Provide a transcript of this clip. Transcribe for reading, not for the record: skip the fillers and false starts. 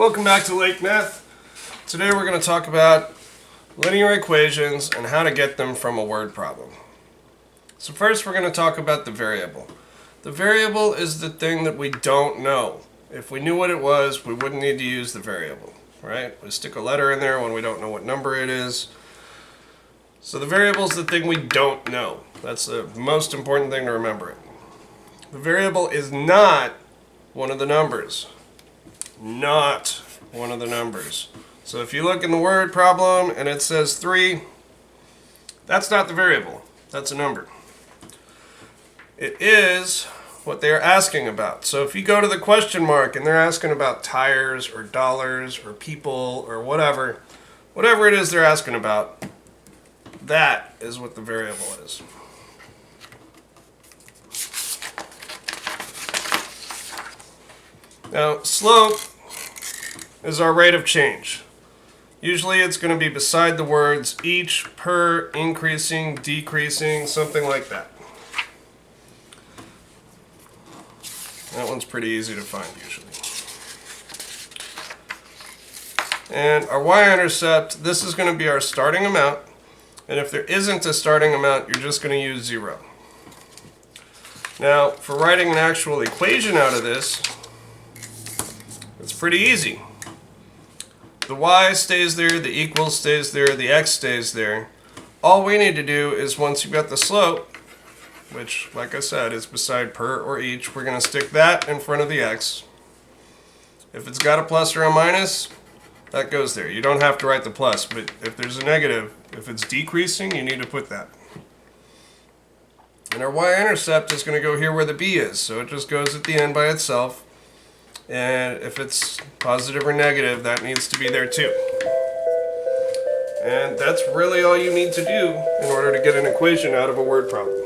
Welcome back to Lake Math. Today we're going to talk about linear equations and how to get them from a word problem. So first we're going to talk about the variable. The variable is the thing that we don't know. If we knew what it was, we wouldn't need to use the variable, right? We stick a letter in there when we don't know what number it is. So the variable is the thing we don't know. That's the most important thing to remember. The variable is not one of the numbers. Not one of the numbers. So if you look in the word problem and it says 3, that's not the variable. That's a number. It is what they are asking about. So if you go to the question mark and they're asking about tires or dollars or people or whatever it is they're asking about, that is what the variable is. Now, slope is our rate of change. Usually it's going to be beside the words each, per, increasing, decreasing, something like that. That one's pretty easy to find usually. And our y-intercept, this is going to be our starting amount. And if there isn't a starting amount, you're just going to use 0. Now, for writing an actual equation out of this, it's pretty easy. The y stays there, the equal stays there, the x stays there. All we need to do is once you've got the slope, which, like I said, is beside per or each, we're going to stick that in front of the x. If it's got a plus or a minus, that goes there. You don't have to write the plus, but if there's a negative, if it's decreasing, you need to put that. And our y-intercept is going to go here where the b is, so it just goes at the end by itself. And if it's positive or negative, that needs to be there too. And that's really all you need to do in order to get an equation out of a word problem.